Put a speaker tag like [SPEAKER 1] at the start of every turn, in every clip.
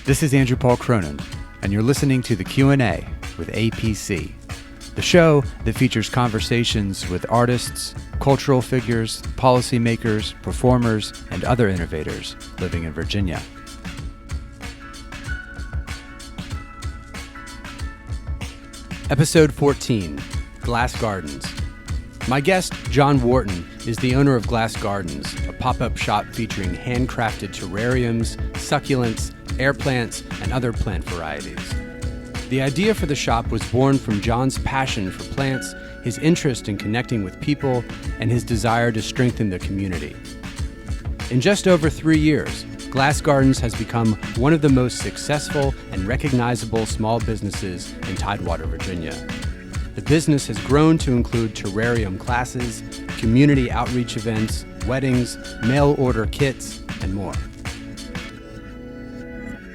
[SPEAKER 1] This is Andrew Paul Cronin, and you're listening to the Q&A with A.P.C, the show that features conversations with artists, cultural figures, policymakers, performers, and other innovators living in Virginia. Episode 14, Glass Gardens. My guest, John Wharton, is the owner of Glass Gardens, a pop-up shop featuring handcrafted terrariums, succulents, air plants, and other plant varieties. The idea for the shop was born from John's passion for plants, his interest in connecting with people, and his desire to strengthen the community. In just over 3 years, Glass Gardens has become one of the most successful and recognizable small businesses in Tidewater, Virginia. The business has grown to include terrarium classes, community outreach events, weddings, mail order kits, and more.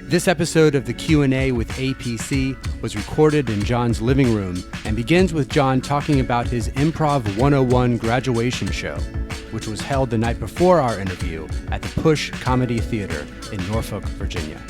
[SPEAKER 1] This episode of the Q&A with A.P.C. was recorded in John's living room and begins with John talking about his Improv 101 graduation show, which was held the night before our interview at the Push Comedy Theater in Norfolk, Virginia.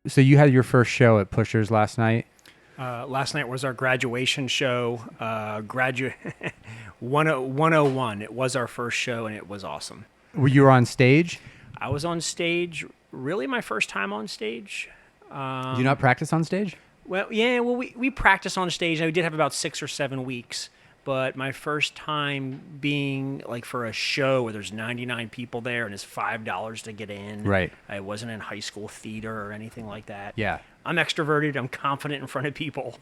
[SPEAKER 1] So you had your first show at Pushers last night?
[SPEAKER 2] Last night was our graduation show, 101. It was our first show, and it was awesome.
[SPEAKER 1] You were on stage?
[SPEAKER 2] I was on stage, really my first time on stage.
[SPEAKER 1] Do you not practice on stage?
[SPEAKER 2] Well, we practice on stage. We did have about 6 or 7 weeks, but my first time being like for a show where there's 99 people there and it's $5 to get in.
[SPEAKER 1] Right.
[SPEAKER 2] I wasn't in high school theater or anything like that.
[SPEAKER 1] Yeah.
[SPEAKER 2] I'm extroverted. I'm confident in front of people.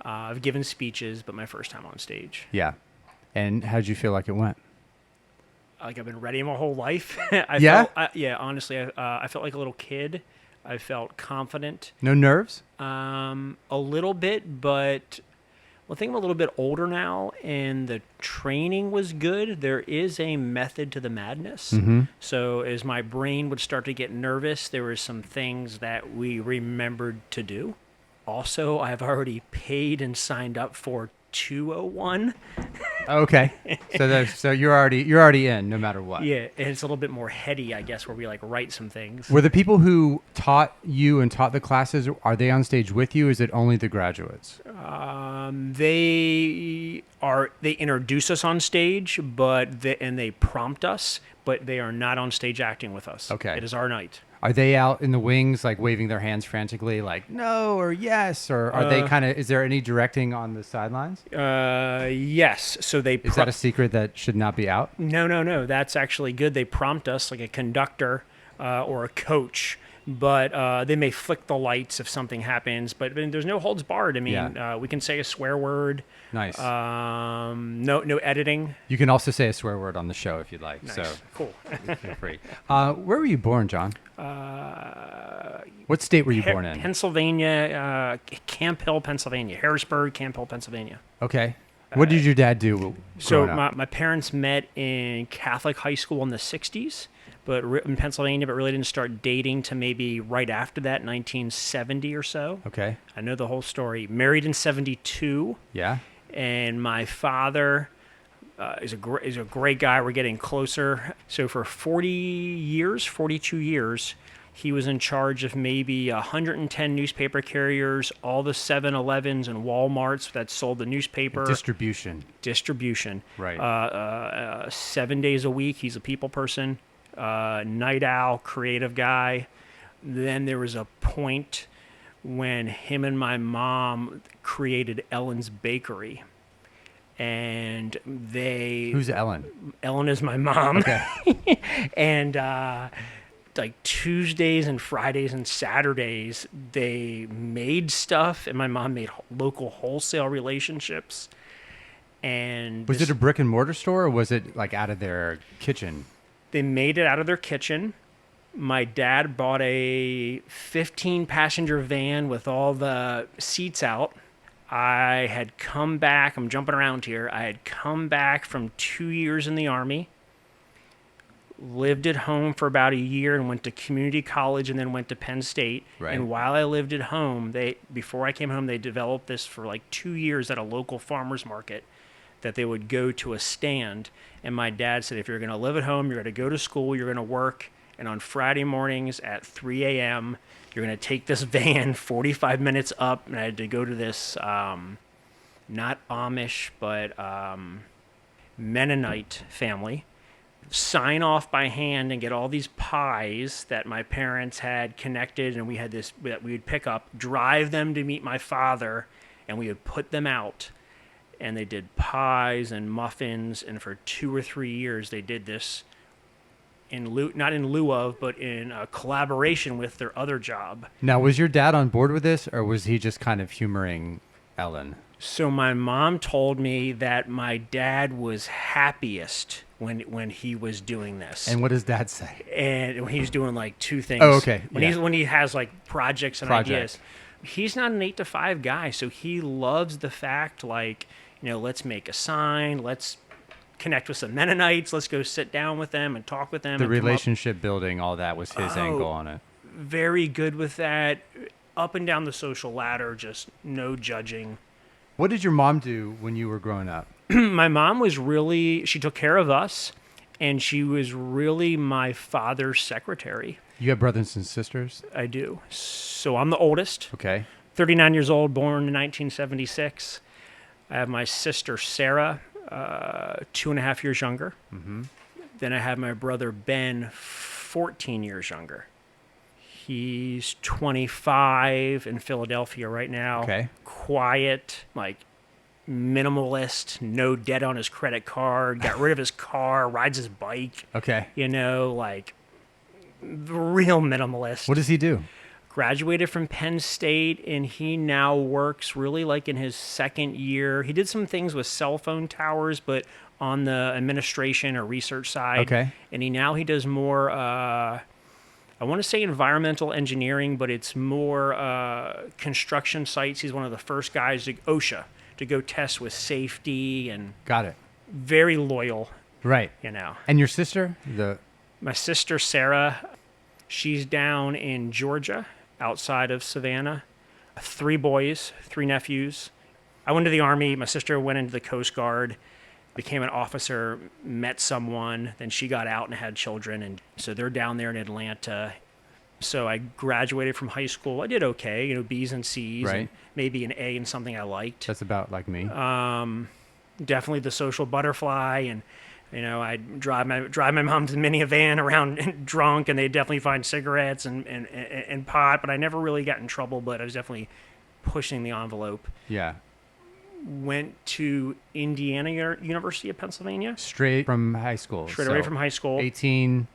[SPEAKER 2] I've given speeches, but my first time on stage.
[SPEAKER 1] Yeah. And how did you feel like it went?
[SPEAKER 2] Like I've been ready my whole life. Honestly, I felt like a little kid. I felt confident.
[SPEAKER 1] No nerves?
[SPEAKER 2] A little bit, but I think I'm a little bit older now, and the training was good. There is a method to the madness.
[SPEAKER 1] Mm-hmm.
[SPEAKER 2] So as my brain would start to get nervous, there were some things that we remembered to do. Also, I've already paid and signed up for 201.
[SPEAKER 1] Okay. So you're already in no matter what.
[SPEAKER 2] Yeah, and it's a little bit more heady, I guess, where we like write some things.
[SPEAKER 1] Were the people who taught you and taught the classes, are they on stage with you? Or is it only the graduates?
[SPEAKER 2] They introduce us on stage, and they prompt us, but they are not on stage acting with us.
[SPEAKER 1] Okay.
[SPEAKER 2] It is our night.
[SPEAKER 1] Are they out in the wings, like waving their hands frantically, like no or yes, or are they kind of? Is there any directing on the sidelines?
[SPEAKER 2] Yes. So they.
[SPEAKER 1] Is that a secret that should not be out?
[SPEAKER 2] No. That's actually good. They prompt us like a conductor or a coach, but they may flick the lights if something happens. But there's no holds barred. I mean, we can say a swear word.
[SPEAKER 1] Nice.
[SPEAKER 2] No editing.
[SPEAKER 1] You can also say a swear word on the show if you'd like.
[SPEAKER 2] Nice.
[SPEAKER 1] So
[SPEAKER 2] Cool.
[SPEAKER 1] feel free. Where were you born, John? What state were you born in?
[SPEAKER 2] Pennsylvania, Camp Hill, Pennsylvania. Harrisburg, Camp Hill, Pennsylvania.
[SPEAKER 1] Okay. What did your dad do?
[SPEAKER 2] So my parents met in Catholic high school in the 60s, but in Pennsylvania, but really didn't start dating to maybe right after that, 1970 or so.
[SPEAKER 1] Okay.
[SPEAKER 2] I know the whole story. Married in 72.
[SPEAKER 1] Yeah.
[SPEAKER 2] And my father is a great guy. We're getting closer. So for 42 years, he was in charge of maybe 110 newspaper carriers, all the 7-Elevens and Walmarts that sold the newspaper.
[SPEAKER 1] Distribution.
[SPEAKER 2] Right. 7 days a week. He's a people person, night owl, creative guy. Then there was a point when him and my mom created Ellen's Bakery. And they...
[SPEAKER 1] Who's Ellen?
[SPEAKER 2] Ellen is my mom.
[SPEAKER 1] Okay.
[SPEAKER 2] And like Tuesdays and Fridays and Saturdays, they made stuff, and my mom made local wholesale relationships. And
[SPEAKER 1] Was it a brick and mortar store, or was it like out of their kitchen?
[SPEAKER 2] they made it out of their kitchen. My dad bought a 15 passenger van with all the seats out. I had come back, I'm jumping around here. I had come back from 2 years in the Army, lived at home for about a year and went to community college and then went to Penn State.
[SPEAKER 1] Right.
[SPEAKER 2] And while I lived at home, before I came home, they developed this for like 2 years at a local farmer's market that they would go to a stand. And my dad said, if you're going to live at home, you're going to go to school, you're going to work. And on Friday mornings at 3 a.m., you're going to take this van 45 minutes up. And I had to go to this, not Amish, but Mennonite family, sign off by hand and get all these pies that my parents had connected. And we had this that we would pick up, drive them to meet my father, and we would put them out. And they did pies and muffins. And for 2 or 3 years, they did this not in lieu of, but in collaboration with their other job.
[SPEAKER 1] Now, was your dad on board with this, or was he just kind of humoring Ellen?
[SPEAKER 2] So my mom told me that my dad was happiest when he was doing this.
[SPEAKER 1] And what does Dad say?
[SPEAKER 2] And when he's doing like two things.
[SPEAKER 1] Oh, okay.
[SPEAKER 2] When he has like projects and ideas. He's not an 8 to 5 guy, so he loves the fact, like, let's make a sign, let's connect with some Mennonites, let's go sit down with them and talk with them.
[SPEAKER 1] The relationship building, all that was his angle on it.
[SPEAKER 2] Very good with that. Up and down the social ladder, just no judging.
[SPEAKER 1] What did your mom do when you were growing up?
[SPEAKER 2] My mom was she took care of us, and she was really my father's secretary.
[SPEAKER 1] You have brothers and sisters?
[SPEAKER 2] I do. So I'm the oldest.
[SPEAKER 1] Okay.
[SPEAKER 2] 39 years old, born in 1976. I have my sister, Sarah, 2.5 years younger. Mm-hmm. Then I have my brother, Ben, 14 years younger. He's 25 in Philadelphia right now.
[SPEAKER 1] Okay.
[SPEAKER 2] Quiet, like minimalist, no debt on his credit card, got rid of his car, rides his bike.
[SPEAKER 1] Okay.
[SPEAKER 2] Like real minimalist.
[SPEAKER 1] What does he do?
[SPEAKER 2] Graduated from Penn State, and he now works really like in his second year. He did some things with cell phone towers, but on the administration or research side.
[SPEAKER 1] Okay.
[SPEAKER 2] And he does more, I want to say environmental engineering, but it's more construction sites. He's one of the first guys to OSHA to go test with safety, and
[SPEAKER 1] Got it.
[SPEAKER 2] very loyal.
[SPEAKER 1] Right. And your sister?
[SPEAKER 2] My sister, Sarah, she's down in Georgia, outside of Savannah. 3 boys, 3 nephews. I went to the Army. My sister went into the Coast Guard, became an officer, met someone. Then she got out and had children. And so they're down there in Atlanta. So I graduated from high school. I did okay, B's and C's.
[SPEAKER 1] Right.
[SPEAKER 2] And maybe an A in something I liked.
[SPEAKER 1] That's about like me.
[SPEAKER 2] Definitely the social butterfly, and I'd drive my mom to the minivan around drunk, and they'd definitely find cigarettes and pot, but I never really got in trouble, but I was definitely pushing the envelope.
[SPEAKER 1] Yeah.
[SPEAKER 2] Went to Indiana University of Pennsylvania.
[SPEAKER 1] Straight from high school.
[SPEAKER 2] Straight away from high school.
[SPEAKER 1] 18,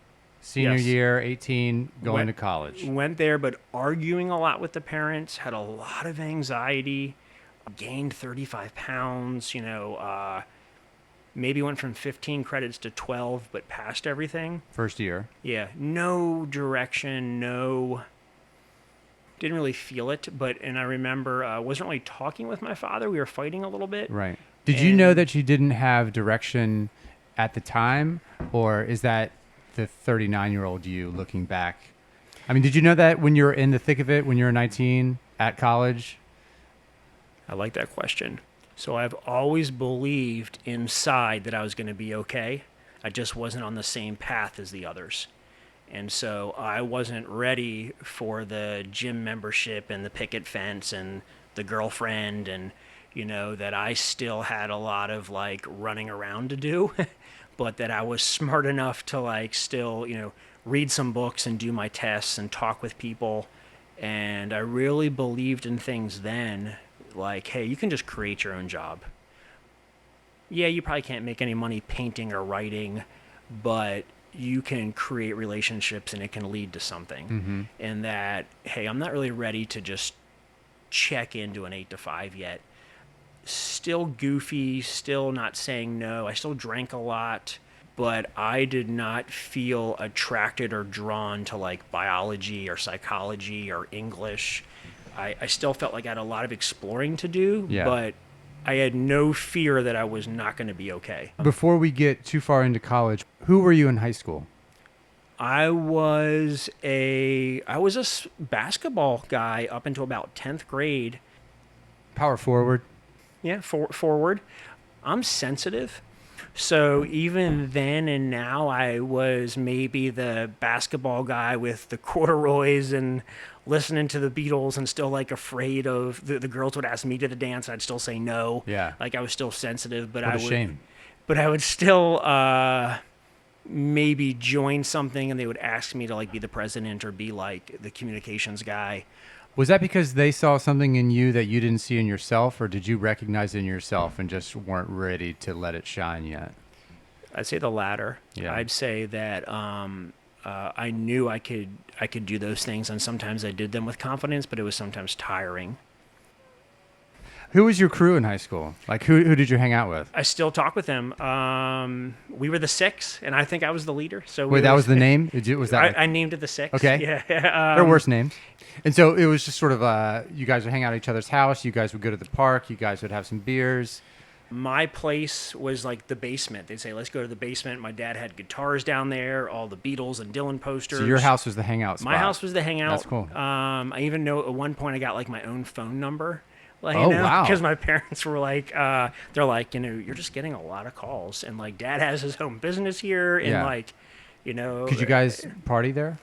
[SPEAKER 1] senior
[SPEAKER 2] Yes.
[SPEAKER 1] year, 18, going to college.
[SPEAKER 2] Went there, but arguing a lot with the parents, had a lot of anxiety, gained 35 pounds, maybe went from 15 credits to 12, but passed everything.
[SPEAKER 1] First year.
[SPEAKER 2] Yeah, no direction, didn't really feel it, and I remember wasn't really talking with my father. We were fighting a little bit.
[SPEAKER 1] Right. Did you know that you didn't have direction at the time, or is that the 39-year-old you looking back? I mean, did you know that when you were in the thick of it, when you were 19 at college?
[SPEAKER 2] I like that question. So I've always believed inside that I was going to be okay. I just wasn't on the same path as the others. And so I wasn't ready for the gym membership and the picket fence and the girlfriend, and, that I still had a lot of like running around to do, but that I was smart enough to like still, read some books and do my tests and talk with people. And I really believed in things then. Like, hey, you can just create your own job. Yeah, you probably can't make any money painting or writing, but you can create relationships and it can lead to something. And that, hey, I'm not really ready to just check into an 8 to 5 yet. Still goofy, still not saying no. I still drank a lot, but I did not feel attracted or drawn to like biology or psychology or English. I still felt like I had a lot of exploring to do,
[SPEAKER 1] Yeah.
[SPEAKER 2] but I had no fear that I was not going to be okay.
[SPEAKER 1] Before we get too far into college, who were you in high school?
[SPEAKER 2] I was a basketball guy up until about 10th grade.
[SPEAKER 1] Power forward.
[SPEAKER 2] Yeah, forward. I'm sensitive. So even then and now, I was maybe the basketball guy with the corduroys and listening to the Beatles and still like afraid of the girls would ask me to the dance. I'd still say no.
[SPEAKER 1] Yeah.
[SPEAKER 2] Like I was still sensitive, but
[SPEAKER 1] What a shame.
[SPEAKER 2] But I would still maybe join something and they would ask me to like be the president or be like the communications guy.
[SPEAKER 1] Was that because they saw something in you that you didn't see in yourself, or did you recognize it in yourself and just weren't ready to let it shine yet?
[SPEAKER 2] I'd say the latter.
[SPEAKER 1] Yeah.
[SPEAKER 2] I'd say that I knew I could do those things, and sometimes I did them with confidence, but it was sometimes tiring.
[SPEAKER 1] Who was your crew in high school? Like, who did you hang out with?
[SPEAKER 2] I still talk with them. We were the Six, and I think I was the leader. So
[SPEAKER 1] Wait, that was the name? Was that?
[SPEAKER 2] I named it the Six.
[SPEAKER 1] Okay.
[SPEAKER 2] Yeah.
[SPEAKER 1] There are worse names. And so it was just sort of, you guys would hang out at each other's house. You guys would go to the park. You guys would have some beers.
[SPEAKER 2] My place was like the basement. They'd say, let's go to the basement. My dad had guitars down there, all the Beatles and Dylan posters.
[SPEAKER 1] So your house was the hangout spot.
[SPEAKER 2] My house was the hangout.
[SPEAKER 1] That's cool.
[SPEAKER 2] I even know at one point I got like my own phone number. Like,
[SPEAKER 1] Oh, wow.
[SPEAKER 2] Because my parents were like, they're like, you're just getting a lot of calls. And like dad has his own business here. And
[SPEAKER 1] Yeah.
[SPEAKER 2] like,
[SPEAKER 1] Could you guys party there?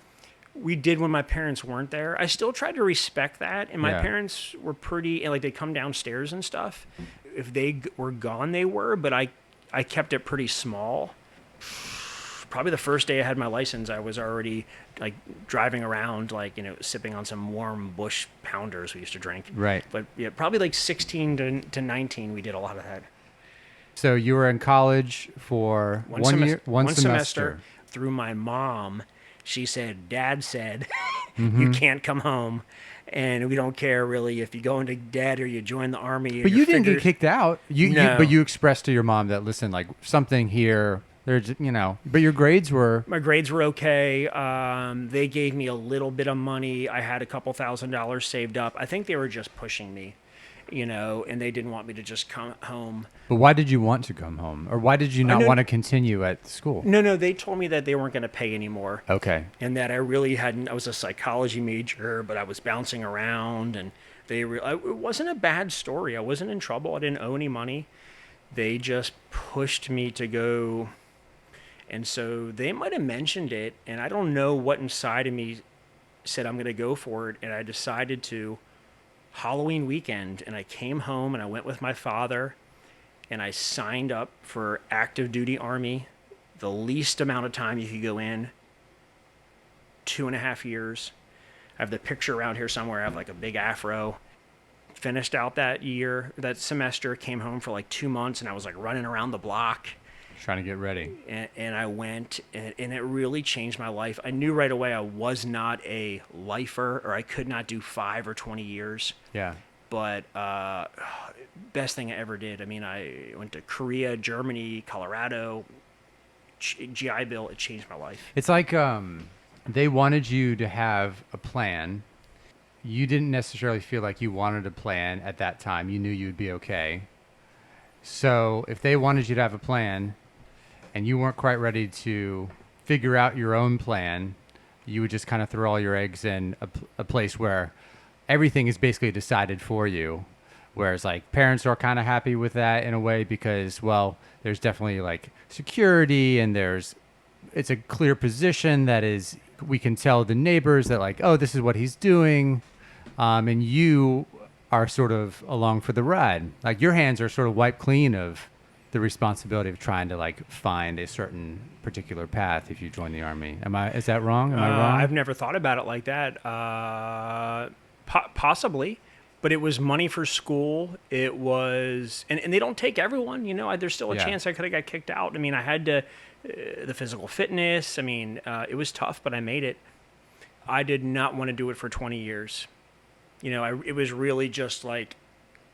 [SPEAKER 2] we did when my parents weren't there. I still tried to respect that. And my
[SPEAKER 1] Yeah.
[SPEAKER 2] parents were pretty, and like they'd come downstairs and stuff. If they were gone, they were, but I kept it pretty small. Probably the first day I had my license, I was already like driving around, like, sipping on some warm Bush Pounders we used to drink.
[SPEAKER 1] Right.
[SPEAKER 2] But yeah, probably like 16 to 19, we did a lot of that.
[SPEAKER 1] So you were in college for one semester.
[SPEAKER 2] Through my mom. She said, Dad said, you can't come home. And we don't care really if you go into debt or you join the army.
[SPEAKER 1] But you didn't get kicked out.
[SPEAKER 2] No.
[SPEAKER 1] But you expressed to your mom that, listen, like something here, there's, but your grades were.
[SPEAKER 2] My grades were okay. They gave me a little bit of money. I had a couple $1,000s saved up. I think they were just pushing me, and they didn't want me to just come home.
[SPEAKER 1] But why did you want to come home? Or why did you not want to continue at school?
[SPEAKER 2] No, they told me that they weren't going to pay anymore.
[SPEAKER 1] Okay.
[SPEAKER 2] And that I really hadn't, I was a psychology major, but I was bouncing around, and it wasn't a bad story. I wasn't in trouble. I didn't owe any money. They just pushed me to go. And so they might have mentioned it, and I don't know what inside of me said I'm going to go for it. And I decided to Halloween weekend, and I came home and I went with my father, and I signed up for active duty Army, the least amount of time you could go in, 2.5 years. I have the picture around here somewhere. I have like a big afro. Finished out that semester, came home for like 2 months, and I was like running around the block.
[SPEAKER 1] Trying to get ready.
[SPEAKER 2] And I went, and it really changed my life. I knew right away I was not a lifer, or I could not do 5 or 20 years.
[SPEAKER 1] Yeah.
[SPEAKER 2] But best thing I ever did. I mean, I went to Korea, Germany, Colorado, GI Bill. It changed my life.
[SPEAKER 1] It's like they wanted you to have a plan. You didn't necessarily feel like you wanted a plan at that time. You knew you'd be okay. So if they wanted you to have a plan and you weren't quite ready to figure out your own plan, you would just kind of throw all your eggs in a place where everything is basically decided for you. Whereas like parents are kind of happy with that in a way because, well, there's definitely like security and it's a clear position that is, we can tell the neighbors that like, oh, this is what he's doing. And you are sort of along for the ride. Like your hands are sort of wiped clean of the responsibility of trying to like find a certain particular path if you join the Army. Is that wrong? Am I wrong?
[SPEAKER 2] I've never thought about it like that. Possibly. but it was money for school. It was, and they don't take everyone, there's still a
[SPEAKER 1] Yeah.
[SPEAKER 2] chance I could have got kicked out. I mean, I had to, the physical fitness. I mean, it was tough, but I made it. I did not want to do it for 20 years. It was really just like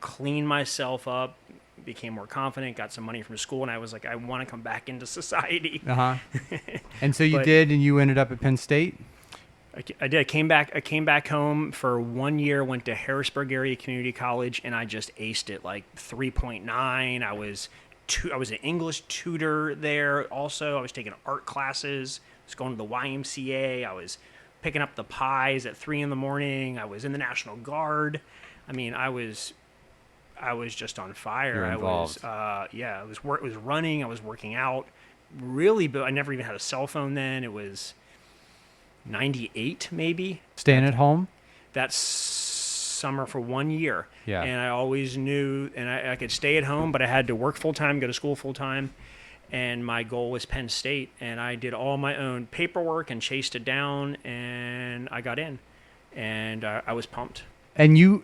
[SPEAKER 2] clean myself up, became more confident, got some money from school, and I was like, I want to come back into society.
[SPEAKER 1] And so you
[SPEAKER 2] But-
[SPEAKER 1] did, and you ended up at Penn State?
[SPEAKER 2] I did. I came back home for 1 year, went to Harrisburg Area Community College, and I just aced it, like 3.9. I was an English tutor there also. I was taking art classes. I was going to the YMCA. I was picking up the pies at 3 in the morning. I was in the National Guard. I mean, I was just on fire.
[SPEAKER 1] You're involved.
[SPEAKER 2] I was running. I was working out. Really, but I never even had a cell phone then. It was 98 maybe.
[SPEAKER 1] Staying at home?
[SPEAKER 2] That summer for 1 year.
[SPEAKER 1] Yeah.
[SPEAKER 2] And I always knew, and I could stay at home, but I had to work full time, go to school full time. And my goal was Penn State, and I did all my own paperwork and chased it down, and I got in, and I was pumped.
[SPEAKER 1] And you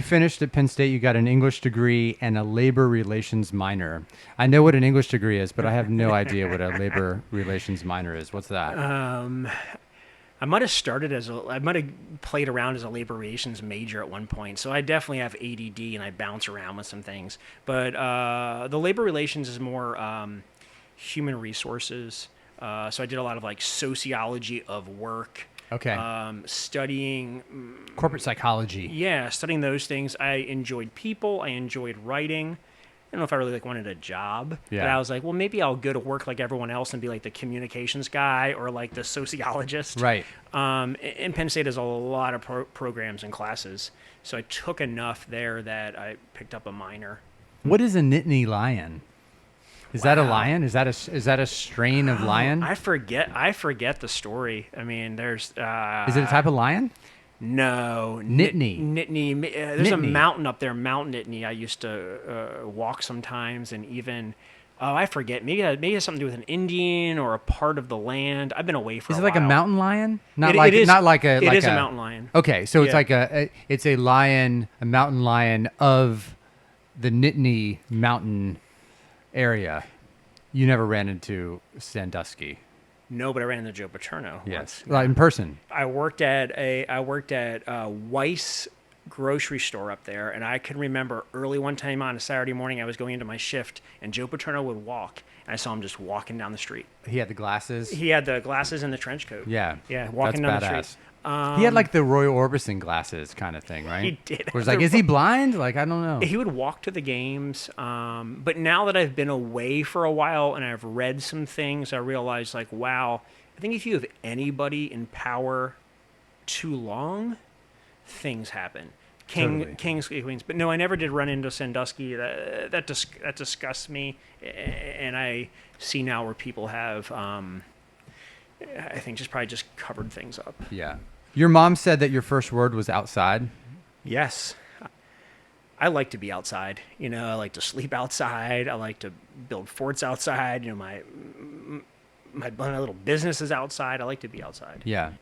[SPEAKER 1] finished at Penn State, you got an English degree and a labor relations minor. I know what an English degree is, but I have no idea what a labor relations minor is. What's that?
[SPEAKER 2] I might have played around as a labor relations major at one point. So I definitely have ADD and I bounce around with some things. But the labor relations is more human resources. So I did a lot of like sociology of work.
[SPEAKER 1] Okay.
[SPEAKER 2] Studying.
[SPEAKER 1] Corporate psychology.
[SPEAKER 2] Yeah, studying those things. I enjoyed people. I enjoyed writing. I don't know if I really wanted a job,
[SPEAKER 1] Yeah.
[SPEAKER 2] but I was like, well, maybe I'll go to work like everyone else and be like the communications guy or like the sociologist.
[SPEAKER 1] Right.
[SPEAKER 2] And Penn State has a lot of programs and classes, so I took enough there that I picked up a minor.
[SPEAKER 1] What is a Nittany lion? Is that a
[SPEAKER 2] Wow.
[SPEAKER 1] lion? Is that a strain of lion?
[SPEAKER 2] I forget the story. I mean, there's
[SPEAKER 1] Is it a type of lion?
[SPEAKER 2] no
[SPEAKER 1] Nittany.
[SPEAKER 2] Nittany. There's a
[SPEAKER 1] Nittany.
[SPEAKER 2] mountain up there, Mount Nittany. I used to walk sometimes, and even I forget. Maybe it has something to do with an Indian or a part of the land. I've been away for.
[SPEAKER 1] Is
[SPEAKER 2] a
[SPEAKER 1] it like
[SPEAKER 2] while.
[SPEAKER 1] a mountain lion?
[SPEAKER 2] It is
[SPEAKER 1] a
[SPEAKER 2] a mountain lion.
[SPEAKER 1] Okay, so it's
[SPEAKER 2] Yeah.
[SPEAKER 1] like it's a lion, a mountain lion of the Nittany mountain area. You never ran into Sandusky.
[SPEAKER 2] No, but I ran into Joe Paterno.
[SPEAKER 1] Yes,
[SPEAKER 2] once.
[SPEAKER 1] like in person.
[SPEAKER 2] I worked at Weiss grocery store up there, and I can remember early one time on a Saturday morning, I was going into my shift, and Joe Paterno would walk, and I saw him just walking down the street.
[SPEAKER 1] He had the glasses.
[SPEAKER 2] He had the glasses and the trench coat.
[SPEAKER 1] Yeah,
[SPEAKER 2] walking
[SPEAKER 1] that's
[SPEAKER 2] down the
[SPEAKER 1] badass.
[SPEAKER 2] street.
[SPEAKER 1] He had like the Roy Orbison glasses kind of thing, right?
[SPEAKER 2] He did.
[SPEAKER 1] Where it's like, is he blind? Like, I don't know.
[SPEAKER 2] He would walk to the games, but now that I've been away for a while and I've read some things, I realize like, wow, I think if you have anybody in power too long, things happen.
[SPEAKER 1] Totally.
[SPEAKER 2] Kings, queens. But no, I never did run into Sandusky. That disgusts me, and I see now where people have, I think, probably just covered things up.
[SPEAKER 1] Yeah. Your mom said that your first word was outside.
[SPEAKER 2] Yes. I like to be outside. I like to sleep outside. I like to build forts outside. My little business is outside. I like to be outside.
[SPEAKER 1] Yeah.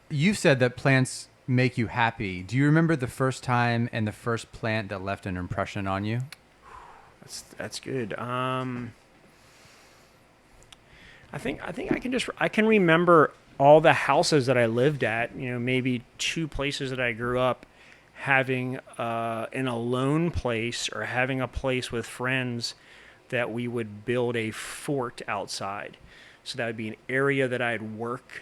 [SPEAKER 1] You've said that plants make you happy. Do you remember the first time and the first plant that left an impression on you?
[SPEAKER 2] That's good. I think I can remember all the houses that I lived at, maybe two places that I grew up, having an alone place or having a place with friends that we would build a fort outside. So that would be an area that I'd work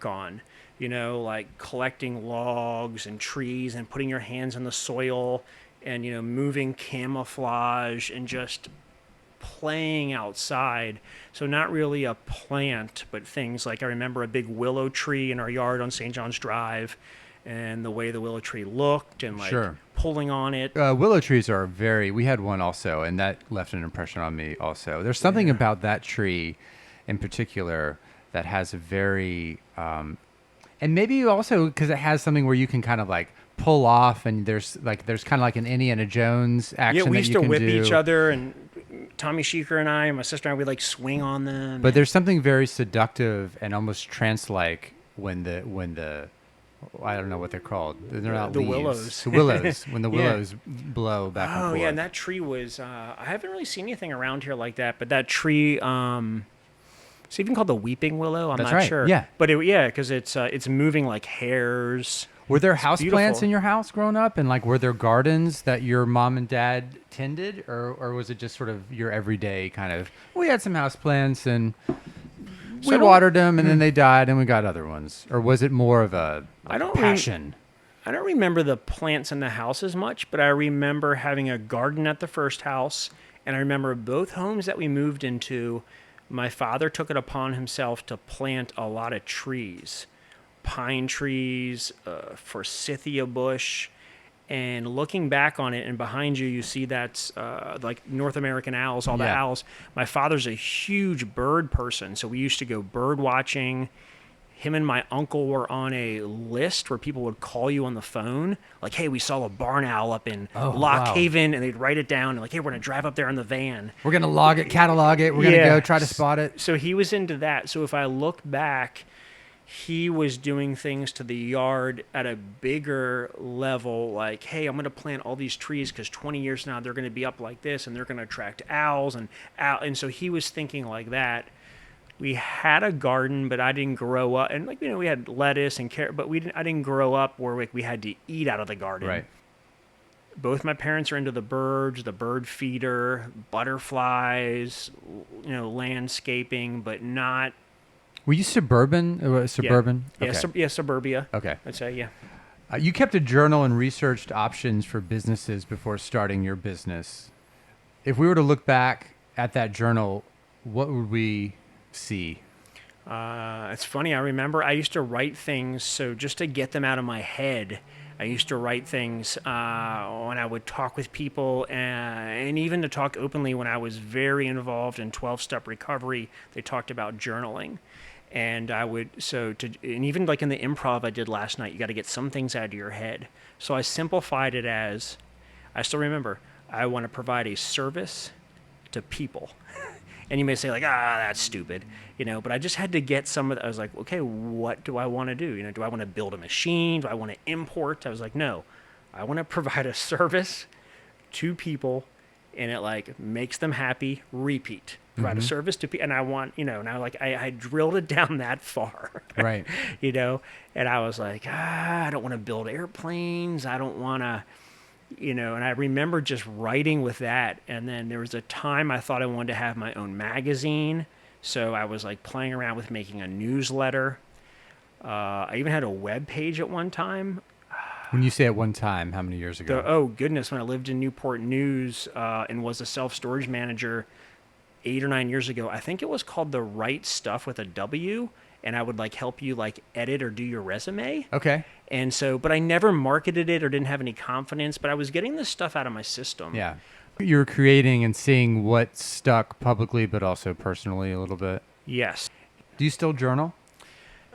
[SPEAKER 2] on, like collecting logs and trees and putting your hands in the soil and, moving camouflage and just playing outside. So not really a plant, but things like I remember a big willow tree in our yard on St. John's Drive and the way the willow tree looked and like
[SPEAKER 1] Sure.
[SPEAKER 2] pulling on it.
[SPEAKER 1] Willow trees are we had one also, and that left an impression on me also. There's something about that tree in particular that has a very, and maybe also because it has something where you can kind of like pull off, and there's kind of like an Indiana Jones action.
[SPEAKER 2] Yeah, we
[SPEAKER 1] that
[SPEAKER 2] used
[SPEAKER 1] you
[SPEAKER 2] to
[SPEAKER 1] can
[SPEAKER 2] whip
[SPEAKER 1] do.
[SPEAKER 2] each other, and Tommy Sheeker and I and my sister and I would like swing on them.
[SPEAKER 1] But there's something very seductive and almost trance-like when the I don't know what they're called. They're not
[SPEAKER 2] The
[SPEAKER 1] leaves.
[SPEAKER 2] willows.
[SPEAKER 1] The willows. When the
[SPEAKER 2] Yeah.
[SPEAKER 1] willows blow back and
[SPEAKER 2] Oh
[SPEAKER 1] forth.
[SPEAKER 2] yeah, and that tree was. I haven't really seen anything around here like that, but that tree. It's even called the weeping willow. I'm
[SPEAKER 1] That's
[SPEAKER 2] not
[SPEAKER 1] right,
[SPEAKER 2] sure.
[SPEAKER 1] yeah.
[SPEAKER 2] But because it's moving like hairs.
[SPEAKER 1] Were there
[SPEAKER 2] It's
[SPEAKER 1] house
[SPEAKER 2] beautiful.
[SPEAKER 1] plants in your house growing up? And like, were there gardens that your mom and dad tended? Or was it just sort of your everyday kind of, we had some house plants and
[SPEAKER 2] So
[SPEAKER 1] we
[SPEAKER 2] I don't-
[SPEAKER 1] watered them and then they died and we got other ones? Or was it more of a
[SPEAKER 2] I don't
[SPEAKER 1] passion?
[SPEAKER 2] I don't remember the plants in the house as much, but I remember having a garden at the first house, and I remember both homes that we moved into. My father took it upon himself to plant a lot of trees, pine trees, forsythia bush, and looking back on it, and behind you, you see that's like North American owls, all the
[SPEAKER 1] Yeah.
[SPEAKER 2] owls. My father's a huge bird person, so we used to go bird watching. Him and my uncle were on a list where people would call you on the phone, like, "Hey, we saw a barn owl up in
[SPEAKER 1] Oh,
[SPEAKER 2] Lock
[SPEAKER 1] wow.
[SPEAKER 2] Haven," and they'd write it down, and like, "Hey, we're gonna drive up there in the van."
[SPEAKER 1] We're going to log it, catalog it. We're going to
[SPEAKER 2] Yeah.
[SPEAKER 1] go try to spot it.
[SPEAKER 2] So he was into that. So if I look back, he was doing things to the yard at a bigger level, like, "Hey, I'm going to plant all these trees because 20 years now they're going to be up like this, and they're going to attract owls and so he was thinking like that. We had a garden, but I didn't grow up, and like we had lettuce and carrot, but I didn't grow up where we had to eat out of the garden.
[SPEAKER 1] Right.
[SPEAKER 2] Both my parents are into the birds, the bird feeder, butterflies, landscaping, but not
[SPEAKER 1] Were you suburban? Suburban?
[SPEAKER 2] Yeah,
[SPEAKER 1] Okay.
[SPEAKER 2] suburbia.
[SPEAKER 1] Okay.
[SPEAKER 2] I'd say, yeah.
[SPEAKER 1] You kept a journal and researched options for businesses before starting your business. If we were to look back at that journal, what would we see?
[SPEAKER 2] It's funny. I remember I used to write things, so just to get them out of my head, I used to write things when I would talk with people, and even to talk openly when I was very involved in 12-step recovery. They talked about journaling, and and even like in the improv I did last night, you got to get some things out of your head. So I simplified it as, I still remember, I want to provide a service to people. And you may say like, that's stupid, but I just had to get some of that. I was like, okay, what do I want to do? Do I want to build a machine? Do I want to import? I was like, no, I want to provide a service to people, and it like makes them happy, repeat. Provide a service to people. And I want, and I drilled it down that far.
[SPEAKER 1] Right.
[SPEAKER 2] And I was like, I don't want to build airplanes. I don't want to, and I remember just writing with that. And then there was a time I thought I wanted to have my own magazine. So I was like playing around with making a newsletter. I even had a web page at one time.
[SPEAKER 1] When you say at one time, how many years ago?
[SPEAKER 2] Oh goodness, when I lived in Newport News and was a self-storage manager 8 or 9 years ago, I think it was called The Right Stuff with a W. And I would like help you like edit or do your resume.
[SPEAKER 1] Okay.
[SPEAKER 2] And so, but I never marketed it or didn't have any confidence, but I was getting this stuff out of my system.
[SPEAKER 1] Yeah. You're creating and seeing what stuck publicly, but also personally a little bit.
[SPEAKER 2] Yes.
[SPEAKER 1] Do you still journal?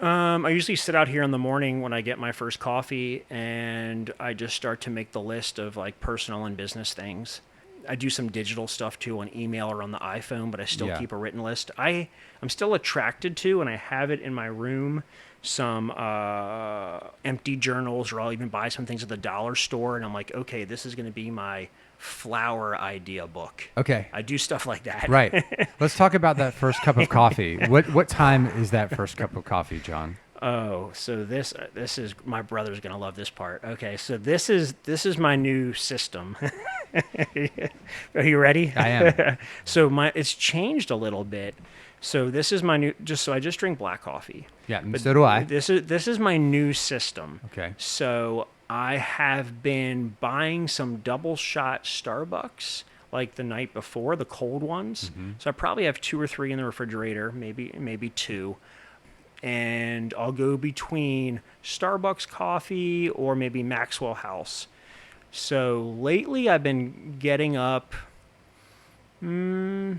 [SPEAKER 2] I usually sit out here in the morning when I get my first coffee, and I just start to make the list of like personal and business things. I do some digital stuff too on email or on the iPhone, but I still keep a written list. I'm still attracted to, and I have it in my room, some empty journals, or I'll even buy some things at the dollar store, and I'm like, okay, this is going to be my flower idea book.
[SPEAKER 1] Okay.
[SPEAKER 2] I do stuff like that.
[SPEAKER 1] Right. Let's talk about that first cup of coffee. What time is that first cup of coffee, John?
[SPEAKER 2] Oh, so this is, my brother's gonna love this part. Okay, so this is my new system. Are you ready?
[SPEAKER 1] I am.
[SPEAKER 2] So it's changed a little bit. So this is my new. I just drink black coffee.
[SPEAKER 1] Yeah, so do I.
[SPEAKER 2] This is my new system.
[SPEAKER 1] Okay.
[SPEAKER 2] So I have been buying some double shot Starbucks like the night before, the cold ones.
[SPEAKER 1] Mm-hmm.
[SPEAKER 2] So I probably have 2 or 3 in the refrigerator, maybe 2. And I'll go between Starbucks coffee or maybe Maxwell House. So lately I've been getting up.
[SPEAKER 1] Are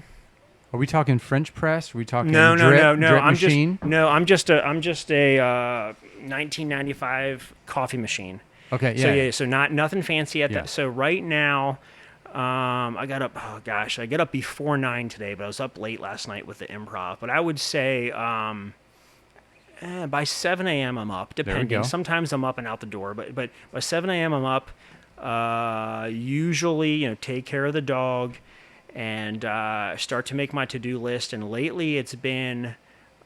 [SPEAKER 1] we talking French press? Are we talking
[SPEAKER 2] No.
[SPEAKER 1] drip
[SPEAKER 2] I'm
[SPEAKER 1] machine?
[SPEAKER 2] just a 1995 coffee machine.
[SPEAKER 1] Okay,
[SPEAKER 2] So
[SPEAKER 1] yeah.
[SPEAKER 2] so nothing fancy at
[SPEAKER 1] Yeah.
[SPEAKER 2] that. So right now, I got up. Oh gosh, I got up before 9 today, but I was up late last night with the improv. But I would say By 7 a.m. I'm up, depending.
[SPEAKER 1] go.
[SPEAKER 2] Sometimes I'm up and out the door, but by 7 a.m. I'm up. Usually, take care of the dog and start to make my to-do list. And lately, it's been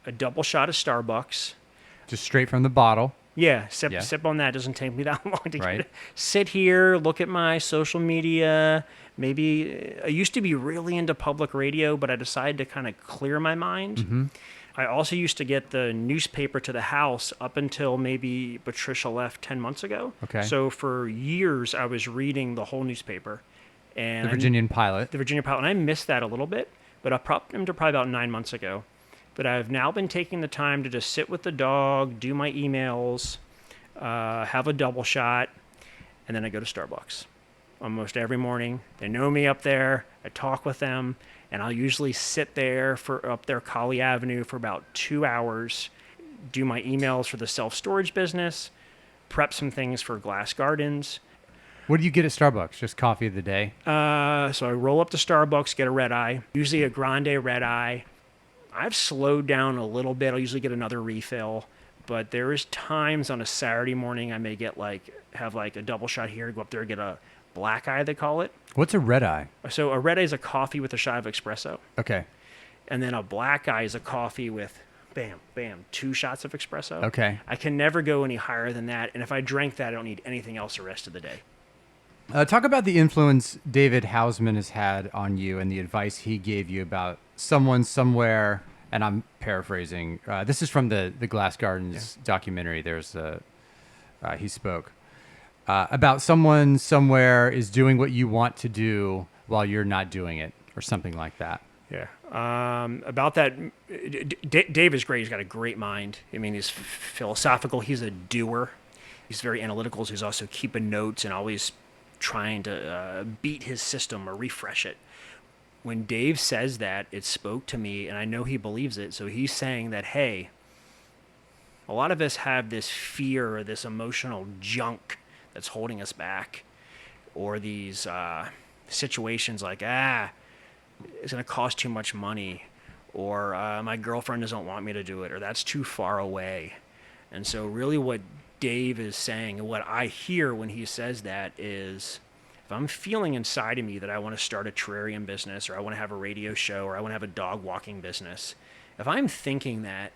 [SPEAKER 2] a double shot of Starbucks.
[SPEAKER 1] Just straight from the bottle.
[SPEAKER 2] Yeah,
[SPEAKER 1] Yeah.
[SPEAKER 2] sip on that. Doesn't take me that long to
[SPEAKER 1] Right.
[SPEAKER 2] get it. Sit here, look at my social media. Maybe I used to be really into public radio, but I decided to kind of clear my mind. I also used to get the newspaper to the house up until maybe Patricia left 10 months ago.
[SPEAKER 1] Okay.
[SPEAKER 2] So for years, I was reading the whole newspaper. And
[SPEAKER 1] The Virginian Pilot.
[SPEAKER 2] The Virginia Pilot. And I missed that a little bit, but I propped him to probably about 9 months ago. But I've now been taking the time to just sit with the dog, do my emails, have a double shot, and then I go to Starbucks almost every morning. They know me up there. I talk with them, and I'll usually sit there up there Colley Avenue for about 2 hours, do my emails for the self-storage business, prep some things for Glass Gardens.
[SPEAKER 1] What do you get at Starbucks? Just coffee of the day?
[SPEAKER 2] So I roll up to Starbucks, get a red eye, usually a grande red eye. I've slowed down a little bit. I'll usually get another refill, but there is times on a Saturday morning I may have a double shot here, go up there and get a black eye, they call it.
[SPEAKER 1] What's a red eye?
[SPEAKER 2] So a red eye is a coffee with a shot of espresso.
[SPEAKER 1] Okay.
[SPEAKER 2] And then a black eye is a coffee with, bam, bam, 2 shots of espresso.
[SPEAKER 1] Okay.
[SPEAKER 2] I can never go any higher than that. And if I drank that, I don't need anything else the rest of the day.
[SPEAKER 1] Talk about the influence David Hausman has had on you and the advice he gave you about someone somewhere, and I'm paraphrasing. This is from the Glass Gardens documentary. He spoke about someone somewhere is doing what you want to do while you're not doing it, or something like that.
[SPEAKER 2] Yeah. About that, Dave is great. He's got a great mind. I mean, he's philosophical. He's a doer. He's very analytical. So he's also keeping notes and always trying to beat his system or refresh it. When Dave says that, it spoke to me, and I know he believes it. So he's saying that, hey, a lot of us have this fear or this emotional junk that's holding us back, or these situations like, it's going to cost too much money, or my girlfriend doesn't want me to do it, or that's too far away. And so really what Dave is saying, and what I hear when he says that is, if I'm feeling inside of me that I want to start a terrarium business, or I want to have a radio show, or I want to have a dog walking business, if I'm thinking that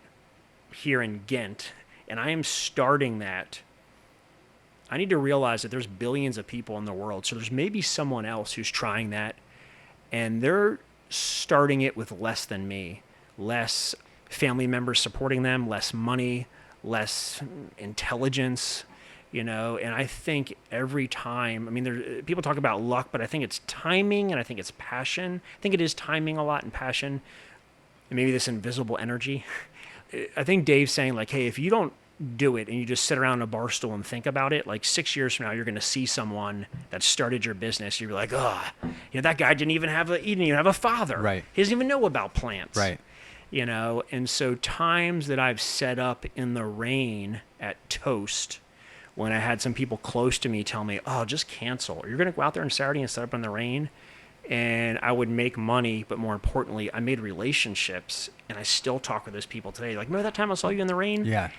[SPEAKER 2] here in Ghent, and I am starting that, I need to realize that there's billions of people in the world. So there's maybe someone else who's trying that, and they're starting it with less than me, less family members supporting them, less money, less intelligence, and I think every time, I mean, people talk about luck, but I think it's timing and I think it's passion. I think it is timing a lot and passion, and maybe this invisible energy. I think Dave's saying, like, hey, if you don't do it and you just sit around in a bar stool and think about it, like 6 years from now, you're going to see someone that started your business. You're like, that guy didn't even have a father.
[SPEAKER 1] Right.
[SPEAKER 2] He doesn't even know about plants.
[SPEAKER 1] Right.
[SPEAKER 2] And so times that I've set up in the rain at Toast, when I had some people close to me tell me, just cancel. You're going to go out there on Saturday and set up in the rain. And I would make money, but more importantly, I made relationships, and I still talk with those people today. Like, remember that time I saw you in the rain?
[SPEAKER 1] Yeah.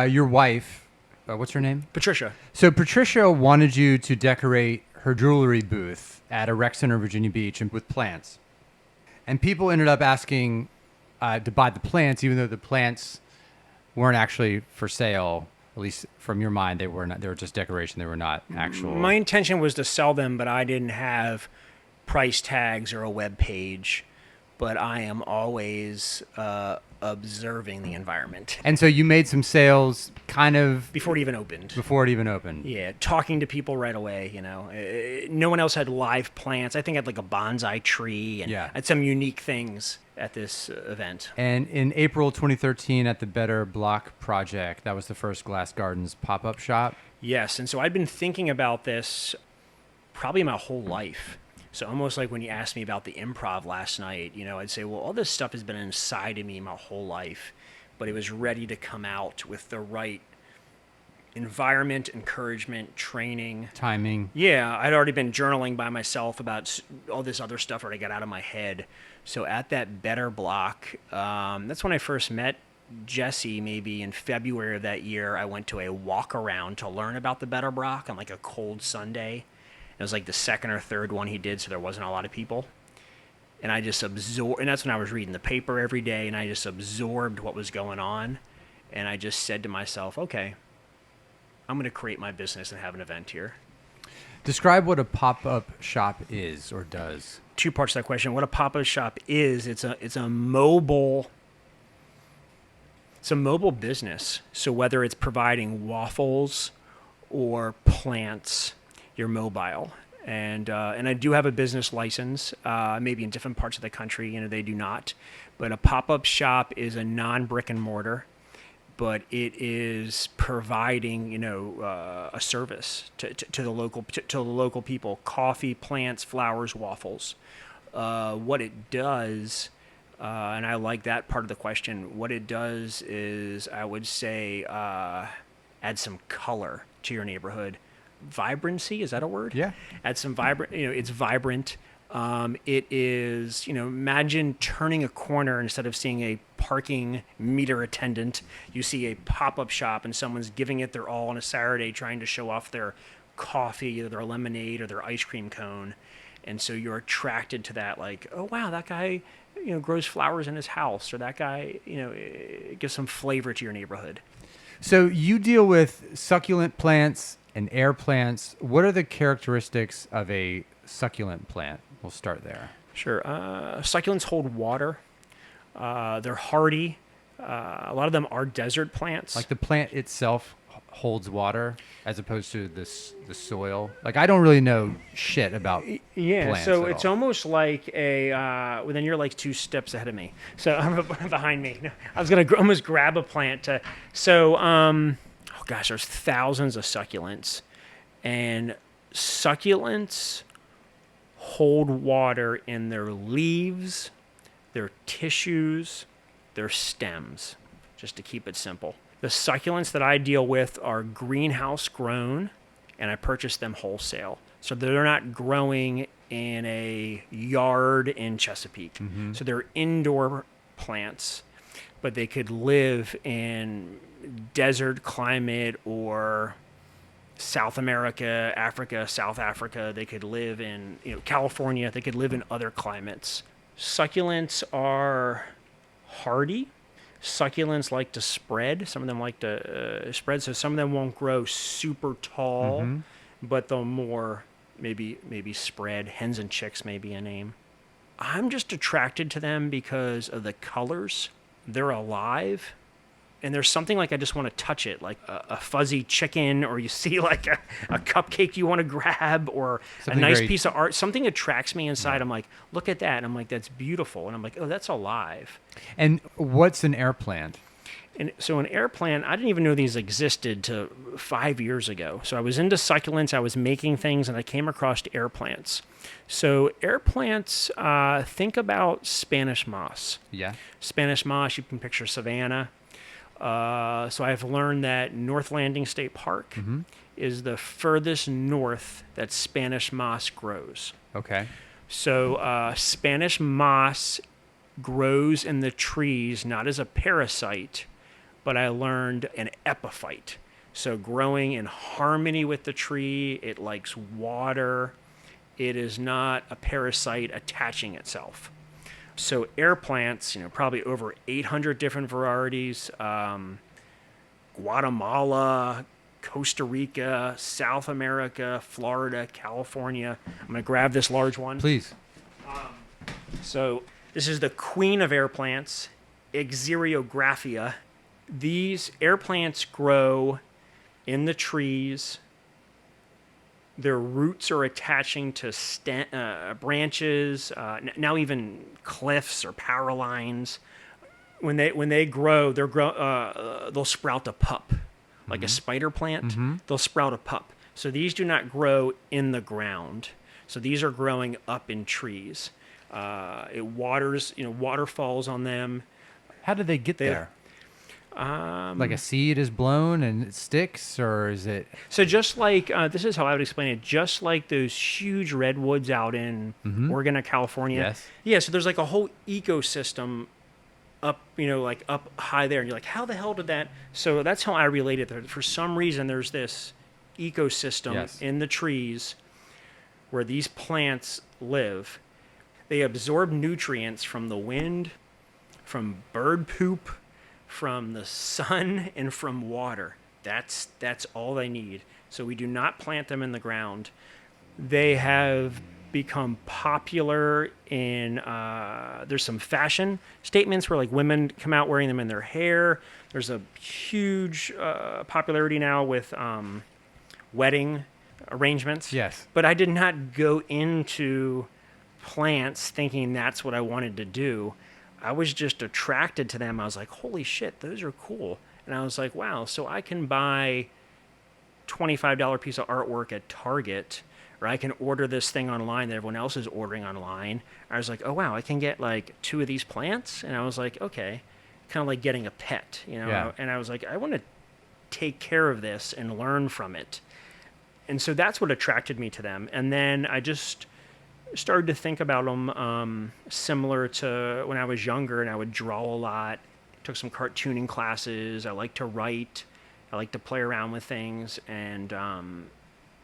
[SPEAKER 1] Your wife, what's her name?
[SPEAKER 2] Patricia.
[SPEAKER 1] So Patricia wanted you to decorate her jewelry booth at a rec center in Virginia Beach and with plants. And people ended up asking to buy the plants, even though the plants weren't actually for sale. At least from your mind, they were not. They were just decoration. They were not actual.
[SPEAKER 2] My intention was to sell them, but I didn't have price tags or a web page. But I am always observing the environment.
[SPEAKER 1] And so you made some sales kind of
[SPEAKER 2] Before it even opened. Yeah, talking to people right away, No one else had live plants. I think I had like a bonsai tree and I had some unique things at this event.
[SPEAKER 1] And in April 2013 at the Better Block Project, that was the first Glass Gardens pop-up shop?
[SPEAKER 2] Yes, and so I'd been thinking about this probably my whole life. So almost like when you asked me about the improv last night, I'd say, well, all this stuff has been inside of me my whole life, but it was ready to come out with the right environment, encouragement, training.
[SPEAKER 1] Timing.
[SPEAKER 2] Yeah, I'd already been journaling by myself about all this other stuff already got out of my head. So at that Better Block, that's when I first met Jesse, maybe in February of that year, I went to a walk around to learn about the Better Brock on like a cold Sunday. It was like the second or third one he did, so there wasn't a lot of people. And I just absorbed, and that's when I was reading the paper every day, and I just absorbed what was going on. And I just said to myself, okay, I'm going to create my business and have an event here.
[SPEAKER 1] Describe what a pop-up shop is or does.
[SPEAKER 2] Two parts to that question. What a pop-up shop is, it's a mobile business. So whether it's providing waffles or plants, you're mobile. And I do have a business license, maybe in different parts of the country, they do not. But a pop-up shop is a non-brick and mortar, but it is providing, a service to the local people: coffee, plants, flowers, waffles. What it does, and I like that part of the question. What it does is, I would say, add some color to your neighborhood. Vibrancy, is that a word?
[SPEAKER 1] Yeah.
[SPEAKER 2] Add some vibrant. It's vibrant. It is, imagine turning a corner, instead of seeing a parking meter attendant, you see a pop-up shop and someone's giving it their all on a Saturday, trying to show off their coffee or their lemonade or their ice cream cone. And so you're attracted to that, like, oh, wow, that guy, grows flowers in his house, or that guy, gives some flavor to your neighborhood.
[SPEAKER 1] So you deal with succulent plants and air plants. What are the characteristics of a succulent plant? We'll start there.
[SPEAKER 2] Sure. Succulents hold water. They're hardy. A lot of them are desert plants.
[SPEAKER 1] Like the plant itself holds water as opposed to the soil. Like, I don't really know shit about plants
[SPEAKER 2] so
[SPEAKER 1] at
[SPEAKER 2] it's
[SPEAKER 1] all.
[SPEAKER 2] almost like a well, then you're like 2 steps ahead of me. So I'm behind me. No, I was gonna almost grab a plant. Oh gosh, there's thousands of succulents, and succulents hold water in their leaves, their tissues, their stems, just to keep it simple. The succulents that I deal with are greenhouse grown, and I purchase them wholesale. So they're not growing in a yard in Chesapeake. Mm-hmm. So they're indoor plants, but they could live in desert climate or South America, Africa, South Africa. They could live in California. They could live in other climates. Succulents are hardy. Succulents like to spread. Some of them like to spread, so some of them won't grow super tall, mm-hmm. but they'll more maybe spread. Hens and chicks may be a name. I'm just attracted to them because of the colors. They're alive. And there's something like I just want to touch it, like a fuzzy chicken, or you see like a cupcake you want to grab, or something a nice piece of art. Something attracts me inside. Yeah. I'm like, look at that. And I'm like, that's beautiful. And I'm like, oh, that's alive.
[SPEAKER 1] And what's an air plant?
[SPEAKER 2] And so an air plant, I didn't even know these existed till 5 years ago. So I was into succulents, I was making things, and I came across air plants. So air plants, think about Spanish moss.
[SPEAKER 1] Yeah.
[SPEAKER 2] Spanish moss, you can picture savanna. So I've learned that North Landing State Park mm-hmm. is the furthest north that Spanish moss grows.
[SPEAKER 1] Okay.
[SPEAKER 2] So Spanish moss grows in the trees not as a parasite, but I learned an epiphyte. So growing in harmony with the tree, it likes water. It is not a parasite attaching itself. So air plants, probably over 800 different varieties. Guatemala, Costa Rica, South America, Florida, California. I'm going to grab this large one.
[SPEAKER 1] Please.
[SPEAKER 2] So this is the queen of air plants, Xeriographia. These air plants grow in the trees. Their roots are attaching to branches, now even cliffs or power lines. When they grow, they'll sprout a pup, like mm-hmm. a spider plant. Mm-hmm. They'll sprout a pup. So these do not grow in the ground. So these are growing up in trees. It waters, water falls on them.
[SPEAKER 1] How do they get there? Like a seed is blown and it sticks, or is it?
[SPEAKER 2] So just like, this is how I would explain it, just like those huge redwoods out in mm-hmm. Oregon or California.
[SPEAKER 1] Yes.
[SPEAKER 2] Yeah, so there's like a whole ecosystem up, like up high there. And you're like, how the hell did that? So that's how I relate it. For some reason, there's this ecosystem in the trees where these plants live. They absorb nutrients from the wind, from bird poop, from the sun, and from water. That's all they need. So we do not plant them in the ground. They have become popular in, there's some fashion statements where like women come out wearing them in their hair. There's a huge popularity now with wedding arrangements.
[SPEAKER 1] Yes.
[SPEAKER 2] But I did not go into plants thinking that's what I wanted to do. I was just attracted to them. I was like, holy shit, those are cool. And I was like, wow, so I can buy $25 piece of artwork at Target, or I can order this thing online that everyone else is ordering online. I was like, oh wow, I can get like 2 of these plants. And I was like, okay, kind of like getting a pet,
[SPEAKER 1] Yeah.
[SPEAKER 2] And I was like, I want to take care of this and learn from it. And so that's what attracted me to them. And then I just started to think about them similar to when I was younger, and I would draw a lot, took some cartooning classes. I like to write. I like to play around with things. And I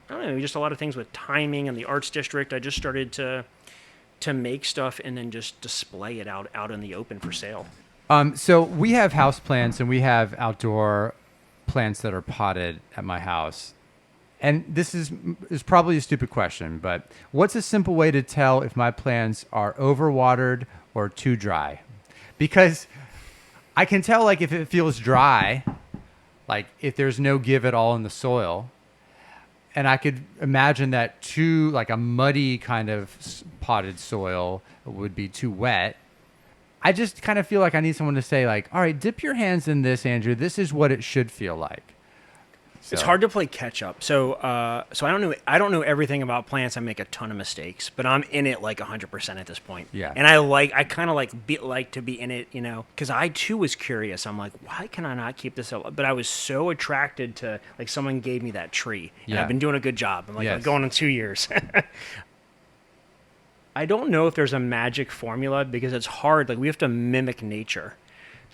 [SPEAKER 2] don't know, just a lot of things with timing and the arts district. I just started to make stuff and then just display it out in the open for sale.
[SPEAKER 1] So we have house plants and we have outdoor plants that are potted at my house. And this is probably a stupid question, but what's a simple way to tell if my plants are overwatered or too dry? Because I can tell like if it feels dry, like if there's no give at all in the soil. And I could imagine that too, like a muddy kind of potted soil would be too wet. I just kind of feel like I need someone to say like, all right, dip your hands in this, Andrew. This is what it should feel like. So.
[SPEAKER 2] It's hard to play catch up. So I don't know everything about plants. I make a ton of mistakes, but I'm in it like 100% at this point.
[SPEAKER 1] Yeah.
[SPEAKER 2] And I kind of like to be in it, because I too was curious. I'm like, why can I not keep this up? But I was so attracted to like someone gave me that tree, and I've been doing a good job. I'm like, I'm going on 2 years. I don't know if there's a magic formula because it's hard. Like we have to mimic nature,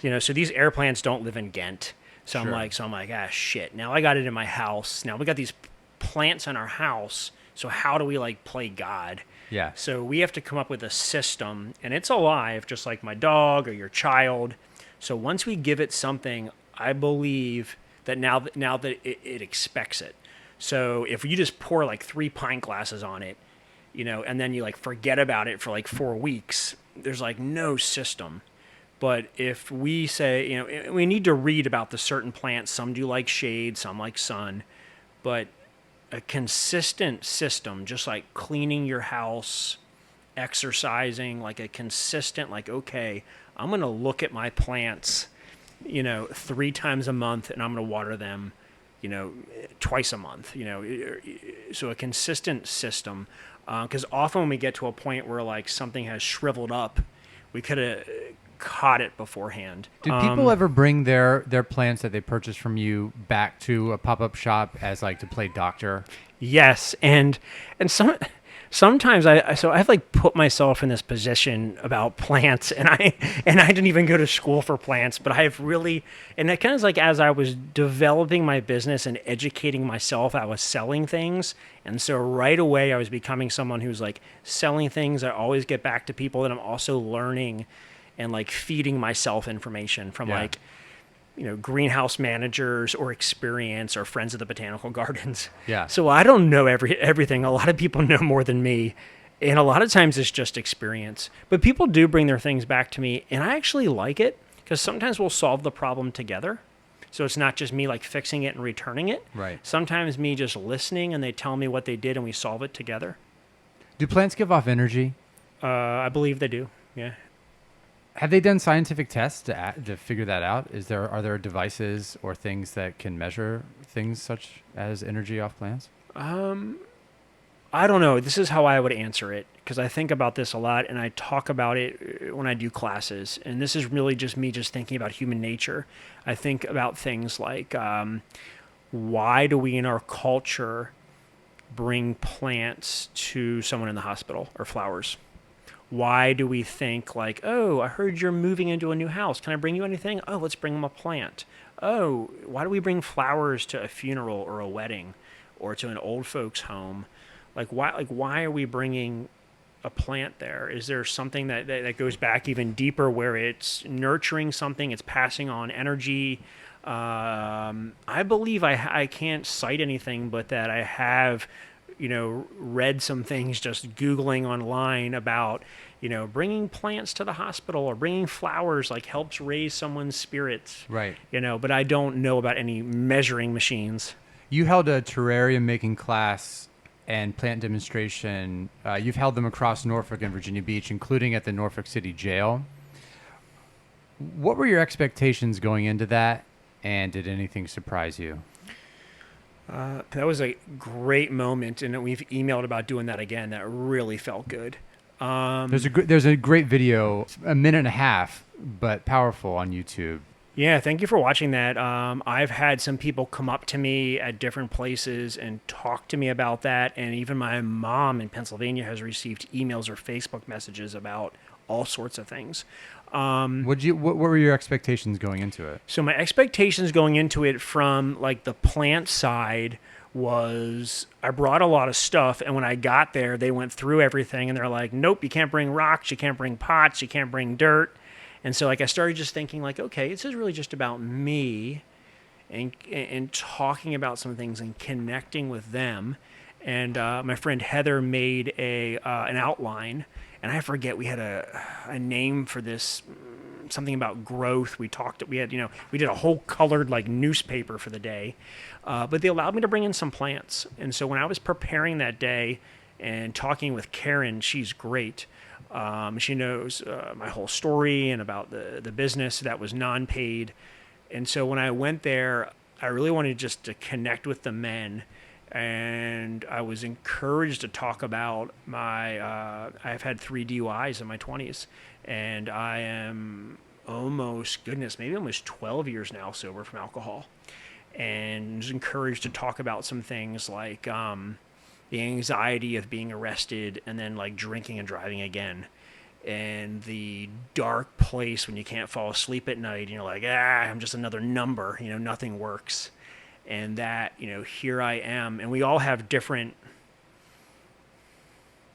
[SPEAKER 2] So these air plants don't live in Ghent. So sure. I'm like, ah, shit. Now I got it in my house. Now we got these plants in our house. So how do we like play God?
[SPEAKER 1] Yeah.
[SPEAKER 2] So we have to come up with a system, and it's alive, just like my dog or your child. So once we give it something, I believe that now that it expects it. So if you just pour like 3 pint glasses on it, and then you like forget about it for like 4 weeks, there's like no system. But if we say, we need to read about the certain plants. Some do like shade, some like sun. But a consistent system, just like cleaning your house, exercising, like a consistent, like, okay, I'm going to look at my plants, 3 times a month, and I'm going to water them, twice a month, So a consistent system. Because often when we get to a point where like something has shriveled up, we could have caught it beforehand.
[SPEAKER 1] Do people ever bring their plants that they purchased from you back to a pop-up shop as like to play doctor?
[SPEAKER 2] Yes, and sometimes I've like put myself in this position about plants, and I didn't even go to school for plants, but I've really, and it kind of like as I was developing my business and educating myself, I was selling things, and so right away I was becoming someone who's like selling things. I always get back to people that I'm also learning and like feeding myself information from like, greenhouse managers or experience or friends of the botanical gardens.
[SPEAKER 1] Yeah.
[SPEAKER 2] So I don't know everything. A lot of people know more than me. And a lot of times it's just experience. But people do bring their things back to me, and I actually like it because sometimes we'll solve the problem together. So it's not just me like fixing it and returning it.
[SPEAKER 1] Right.
[SPEAKER 2] Sometimes me just listening and they tell me what they did and we solve it together.
[SPEAKER 1] Do plants give off energy?
[SPEAKER 2] I believe they do. Yeah.
[SPEAKER 1] Have they done scientific tests to figure that out? Are there devices or things that can measure things such as energy off plants?
[SPEAKER 2] I don't know. This is how I would answer it because I think about this a lot and I talk about it when I do classes. And this is really just me just thinking about human nature. I think about things like why do we in our culture bring plants to someone in the hospital or flowers? Why do we think like, oh, I heard you're moving into a new house. Can I bring you anything? Oh, let's bring them a plant. Oh, why do we bring flowers to a funeral or a wedding or to an old folks home? Why are we bringing a plant there? Is there something that goes back even deeper where it's nurturing something, it's passing on energy? I believe I can't cite anything, but that I have, read some things just Googling online about, bringing plants to the hospital or bringing flowers like helps raise someone's spirits.
[SPEAKER 1] Right.
[SPEAKER 2] But I don't know about any measuring machines.
[SPEAKER 1] You held a terrarium making class and plant demonstration. You've held them across Norfolk and Virginia Beach, including at the Norfolk City Jail. What were your expectations going into that, and did anything surprise you?
[SPEAKER 2] That was a great moment, and we've emailed about doing that again. That really felt good.
[SPEAKER 1] There's a great video, a minute and a half, but powerful on YouTube.
[SPEAKER 2] Yeah, thank you for watching that. I've had some people come up to me at different places and talk to me about that, and even my mom in Pennsylvania has received emails or Facebook messages about all sorts of things.
[SPEAKER 1] What were your expectations going into it?
[SPEAKER 2] So my expectations going into it from like the plant side was I brought a lot of stuff, and when I got there, they went through everything, and they're like, nope, you can't bring rocks, you can't bring pots, you can't bring dirt. And so like I started just thinking like, okay, this is really just about me and talking about some things and connecting with them. And my friend Heather made an outline, and I forget, we had a name for this, something about growth. We did a whole colored like newspaper for the day, but they allowed me to bring in some plants. And so when I was preparing that day and talking with Karen, she's great. She knows my whole story and about the business that was non-paid. And so when I went there, I really wanted just to connect with the men. And I was encouraged to talk about I've had 3 DUIs in my 20s. And I am maybe almost 12 years now sober from alcohol. And was encouraged to talk about some things like the anxiety of being arrested and then like drinking and driving again, and the dark place when you can't fall asleep at night and you're like, I'm just another number, nothing works. And that, here I am, and we all have different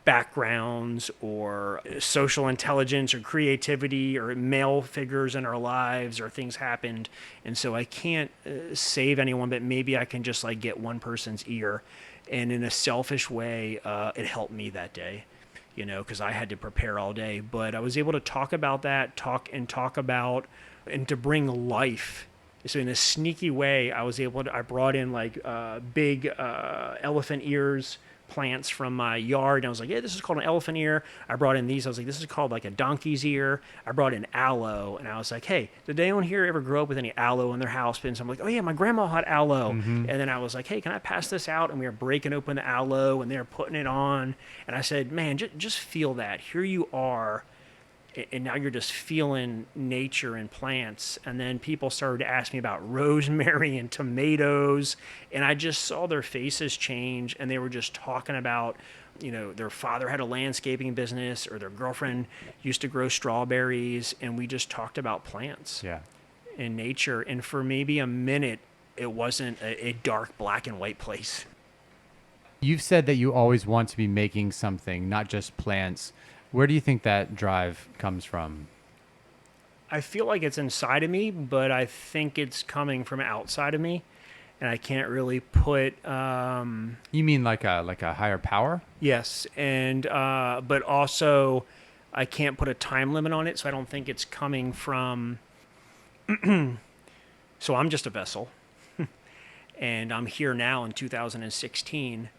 [SPEAKER 2] backgrounds or social intelligence or creativity or male figures in our lives, or things happened. And so I can't save anyone, but maybe I can just like get one person's ear. And in a selfish way, it helped me that day, because I had to prepare all day. But I was able to talk about that, and to bring life. So in a sneaky way, I brought in like big elephant ears plants from my yard. And I was like, yeah, this is called an elephant ear. I brought in these. I was like, this is called like a donkey's ear. I brought in aloe. And I was like, hey, did anyone here ever grow up with any aloe in their house? And so I'm like, oh yeah, my grandma had aloe. Mm-hmm. And then I was like, hey, can I pass this out? And we were breaking open the aloe and they were putting it on. And I said, man, just feel that. Here you are. And now you're just feeling nature and plants. And then people started to ask me about rosemary and tomatoes. And I just saw their faces change. And they were just talking about, their father had a landscaping business, or their girlfriend used to grow strawberries. And we just talked about plants and nature. And for maybe a minute, it wasn't a dark black and white place.
[SPEAKER 1] You've said that you always want to be making something, not just plants. Where do you think that drive comes from?
[SPEAKER 2] I feel like it's inside of me, but I think it's coming from outside of me, and I can't really put.
[SPEAKER 1] You mean like a higher power?
[SPEAKER 2] Yes, and but also I can't put a time limit on it, so I don't think it's coming from. So I'm just a vessel, and I'm here now in 2016.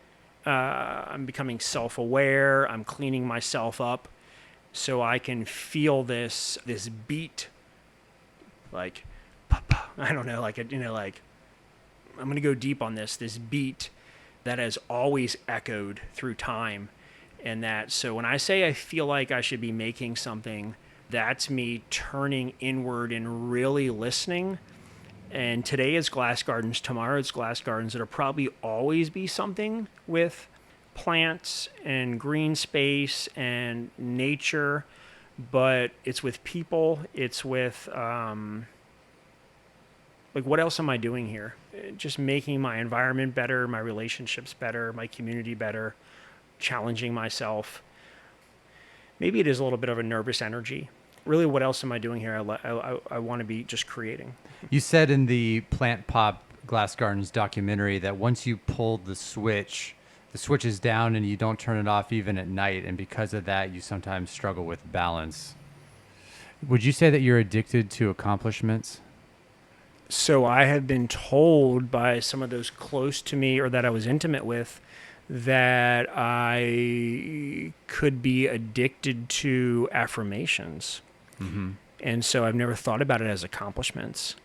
[SPEAKER 2] I'm becoming self-aware. I'm cleaning myself up so I can feel this beat, like, I don't know, like, like, I'm going to go deep on this beat that has always echoed through time. And that, so when I say I feel like I should be making something, that's me turning inward and really listening. And today is Glass Gardens. Tomorrow is Glass Gardens. It'll probably always be something with plants and green space and nature, but it's with people. It's with, like, what else am I doing here? Just making my environment better, my relationships better, my community better, challenging myself. Maybe it is a little bit of a nervous energy. Really, what else am I doing here? I want to be just creating.
[SPEAKER 1] You said in the Plant Pop Glass Gardens documentary that once you pull the switch is down and you don't turn it off even at night. And because of that, you sometimes struggle with balance. Would you say that you're addicted to accomplishments?
[SPEAKER 2] So I have been told by some of those close to me or that I was intimate with that I could be addicted to affirmations.
[SPEAKER 1] Mm-hmm.
[SPEAKER 2] And so I've never thought about it as accomplishments.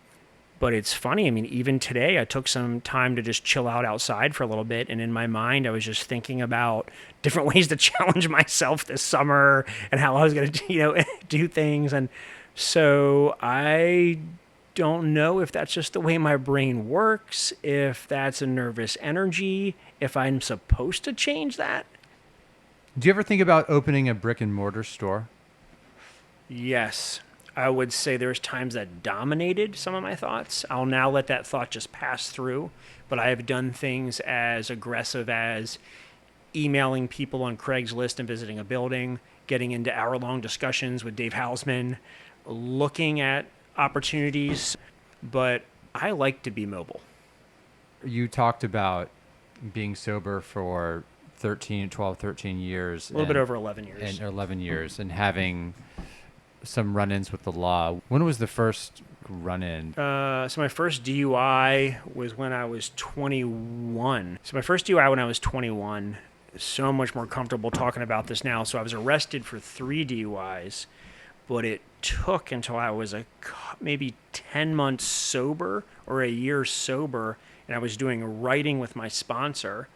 [SPEAKER 2] But it's funny. I mean, even today, I took some time to just chill out outside for a little bit. And in my mind, I was just thinking about different ways to challenge myself this summer and how I was going to, do things. And so I don't know if that's just the way my brain works, if that's a nervous energy, if I'm supposed to change that.
[SPEAKER 1] Do you ever think about opening a brick and mortar store?
[SPEAKER 2] Yes. I would say there's times that dominated some of my thoughts. I'll now let that thought just pass through, but I have done things as aggressive as emailing people on Craigslist and visiting a building, getting into hour-long discussions with Dave Hausman, looking at opportunities, but I like to be mobile.
[SPEAKER 1] You talked about being sober for 13 years.
[SPEAKER 2] A little bit over 11 years.
[SPEAKER 1] And 11 years and having some run-ins with the law. When was the first run-in?
[SPEAKER 2] So my first DUI was when I was 21. So my first DUI when I was 21. So much more comfortable talking about this now. So I was arrested for 3 DUIs, but it took until I was maybe 10 months sober or a year sober, and I was doing writing with my sponsor,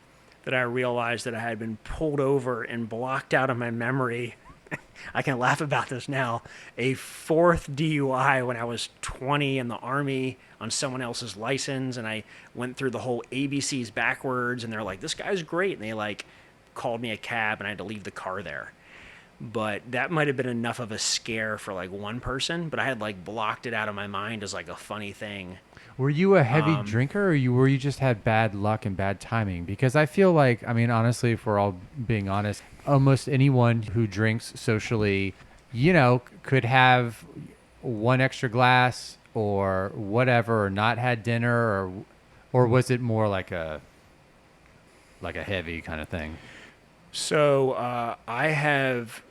[SPEAKER 2] that I realized that I had been pulled over and blocked out of my memory. I can laugh about this now. A 4th DUI when I was 20 in the Army on someone else's license, and I went through the whole A.B.C's backwards, and they're like, this guy's great. And they called me a cab, and I had to leave the car there. But that might have been enough of a scare for one person, but I had blocked it out of my mind as a funny thing.
[SPEAKER 1] Were you a heavy drinker, or were you just had bad luck and bad timing? Because I feel honestly, if we're all being honest, almost anyone who drinks socially, could have one extra glass or whatever, or not had dinner, or was it more like a heavy kind of thing?
[SPEAKER 2] So I've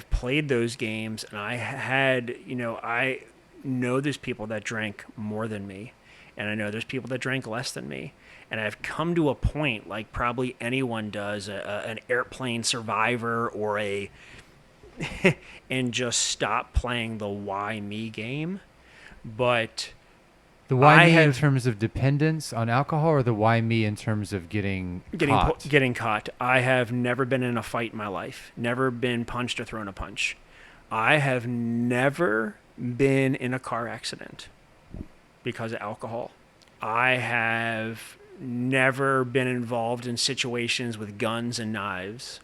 [SPEAKER 2] played those games, and I know there's people that drank more than me, and I know there's people that drank less than me. And I've come to a point, like probably anyone does, an airplane survivor or and just stop playing the why me game. But
[SPEAKER 1] the why me in terms of dependence on alcohol, or the why me in terms of getting caught?
[SPEAKER 2] Getting caught. I have never been in a fight in my life, never been punched or thrown a punch. I have never been in a car accident because of alcohol. I have never been involved in situations with guns and knives.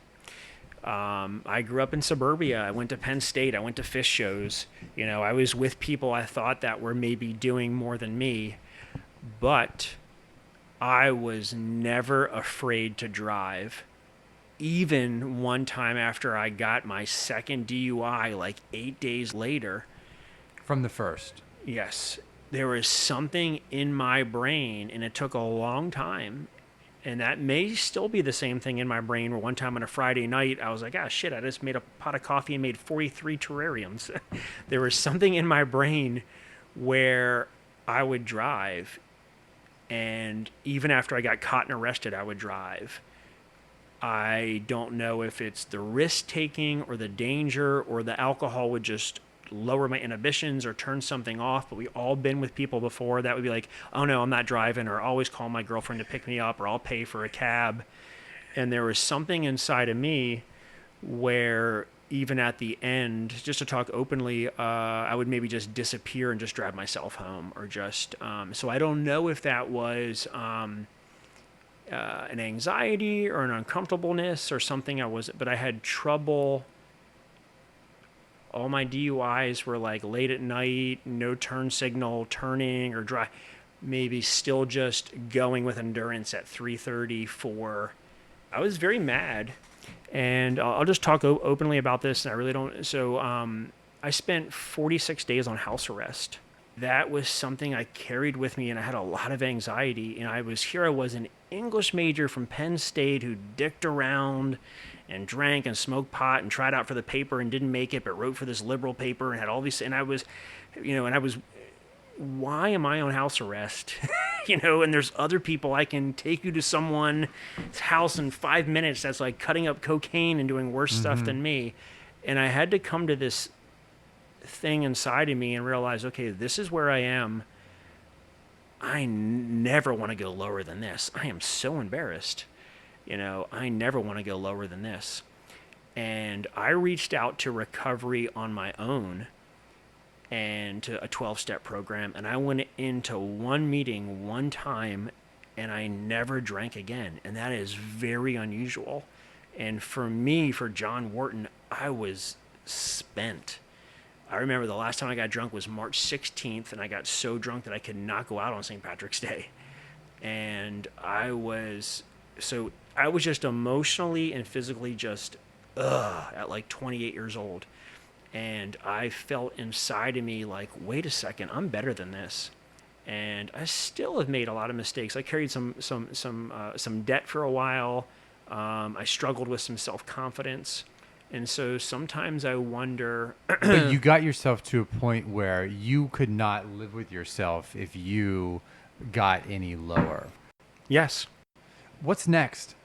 [SPEAKER 2] I grew up in suburbia. I went to Penn State. I went to fish shows. I was with people I thought that were maybe doing more than me, but I was never afraid to drive. Even one time after I got my second DUI, 8 days later.
[SPEAKER 1] From the first?
[SPEAKER 2] Yes. There was something in my brain, and it took a long time, and that may still be the same thing in my brain, where one time on a Friday night, I was like, shit, I just made a pot of coffee and made 43 terrariums. There was something in my brain where I would drive, and even after I got caught and arrested, I would drive. I don't know if it's the risk-taking or the danger or the alcohol would just lower my inhibitions or turn something off, but we all been with people before that would be like, oh no, I'm not driving, or always call my girlfriend to pick me up, or I'll pay for a cab. And there was something inside of me where even at the end, just to talk openly, I would maybe just disappear and just drive myself home, or just so I don't know if that was an anxiety or an uncomfortableness or something. But I had trouble. All my DUIs were like late at night, no turn signal, turning or drive, maybe still just going with endurance at 3:30, 4. I was very mad, and I'll just talk openly about this. And I really don't. So I spent 46 days on house arrest. That was something I carried with me, and I had a lot of anxiety. And I was an English major from Penn State who dicked around and drank and smoked pot and tried out for the paper and didn't make it, but wrote for this liberal paper and had all these. And I was, why am I on house arrest? And there's other people. I can take you to someone's house in 5 minutes that's like cutting up cocaine and doing worse stuff than me. And I had to come to this thing inside of me and realize, okay, this is where I am. I never want to go lower than this. I am so embarrassed. I never want to go lower than this. And I reached out to recovery on my own and to a 12-step program. And I went into one meeting one time and I never drank again. And that is very unusual. And for me, for John Wharton, I was spent. I remember the last time I got drunk was March 16th, and I got so drunk that I could not go out on St. Patrick's Day. And I was just emotionally and physically just, at like 28 years old. And I felt inside of me like, wait a second, I'm better than this. And I still have made a lot of mistakes. I carried some debt for a while. I struggled with some self-confidence. And so sometimes I wonder.
[SPEAKER 3] But you got yourself to a point where you could not live with yourself if you got any lower.
[SPEAKER 2] Yes.
[SPEAKER 3] What's next?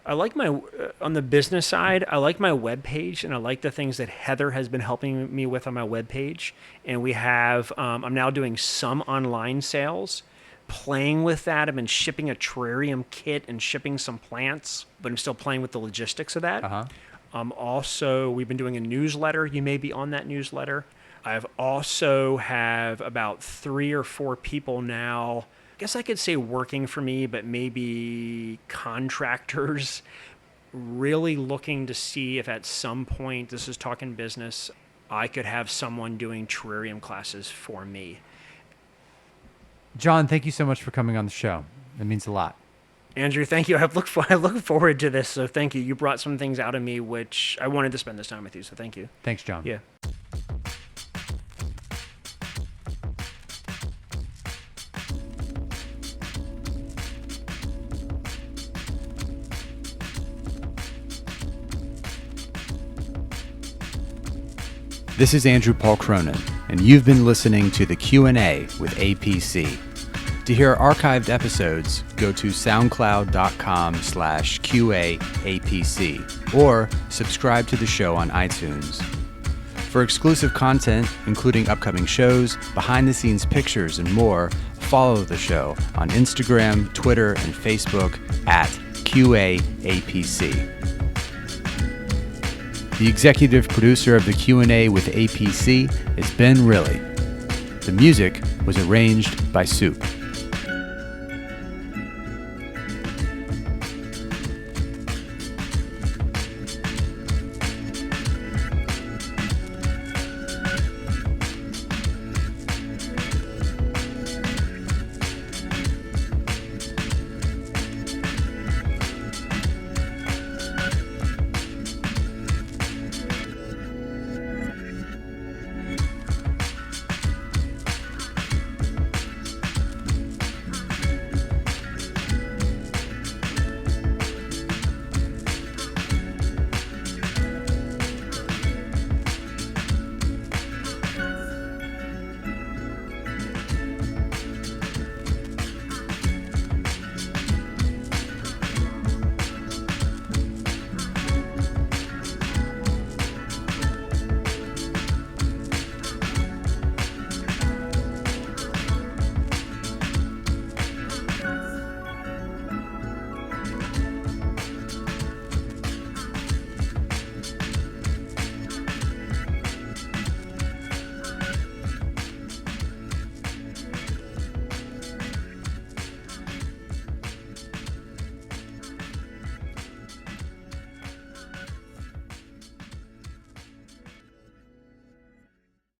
[SPEAKER 2] I like on the business side, I like my webpage, and I like the things that Heather has been helping me with on my webpage. And we have, I'm now doing some online sales, playing with that. I've been shipping a terrarium kit and shipping some plants, but I'm still playing with the logistics of that. Also, we've been doing a newsletter. You may be on that newsletter. I've also have about 3 or 4 people now, I guess I could say working for me, but maybe contractors, really looking to see if at some point, this is talking business, I could have someone doing terrarium classes for me.
[SPEAKER 3] John, thank you so much for coming on the show. It means a lot.
[SPEAKER 2] Andrew, thank you. I look forward to this, so thank you. You brought some things out of me which I wanted to spend this time with you, so thank you.
[SPEAKER 3] Thanks, John.
[SPEAKER 2] Yeah.
[SPEAKER 1] This is Andrew Paul Cronin, and you've been listening to the Q&A with A.P.C. To hear archived episodes, go to soundcloud.com/QAAPC or subscribe to the show on iTunes. For exclusive content, including upcoming shows, behind-the-scenes pictures, and more, follow the show on Instagram, Twitter, and Facebook at QAAPC. The executive producer of the Q&A with A.P.C. is Ben Riley. The music was arranged by Soup.